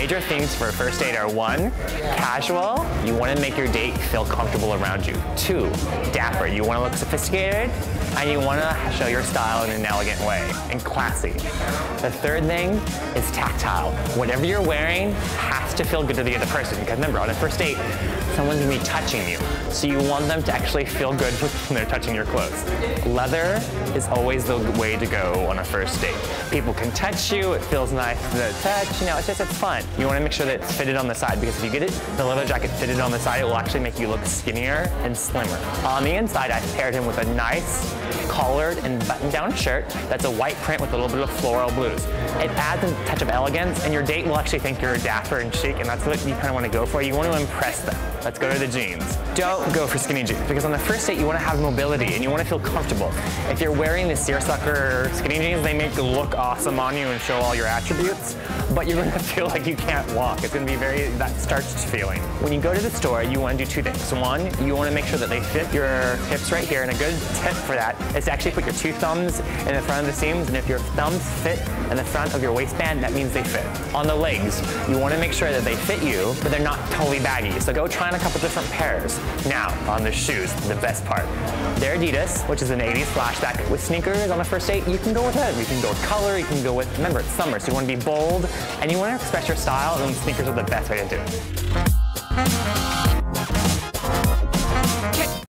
major themes for a first date are 1, casual. You want to make your date feel comfortable around you. 2, dapper. You want to look sophisticated, and you want to show your style in an elegant way and classy. The third thing is tactile. Whatever you're wearing has to feel good to the other person, because remember, on a first date, someone's going to be touching you. So you want them to actually feel good when they're touching your clothes. Leather is always the way to go on a first date. People can touch you, it feels nice to touch, you know, it's fun. You want to make sure that it's fitted on the side, because if you get the leather jacket fitted on the side, it will actually make you look skinnier and slimmer. On the inside, I paired him with a nice collared and button-down shirt that's a white print with a little bit of floral blues. It adds a touch of elegance, and your date will actually think you're dapper and chic, and that's what you kind of want to go for. You want to impress them. Let's go to the jeans. Don't go for skinny jeans, because on the first date, you want to have mobility and you want to feel comfortable. If you're wearing the seersucker skinny jeans, they make you look awesome on you and show all your attributes, but you're going to feel like you can't walk. It's going to be that starched feeling. When you go to the store, you want to do 2 things. 1, you want to make sure that they fit your hips right here, and a good tip for that is to actually put your 2 thumbs in the front of the seams, and if your thumbs fit in the front of your waistband, that means they fit. On the legs, you want to make sure that they fit you, but they're not totally baggy, so go try on a couple different pairs. Now, on the shoes, the best part. They're Adidas, which is an 80s flashback. With sneakers on a first date, you can go with it. You can go with color, you can go with, remember, it's summer, so you want to be bold, and you want to express your style, and sneakers are the best way to do it.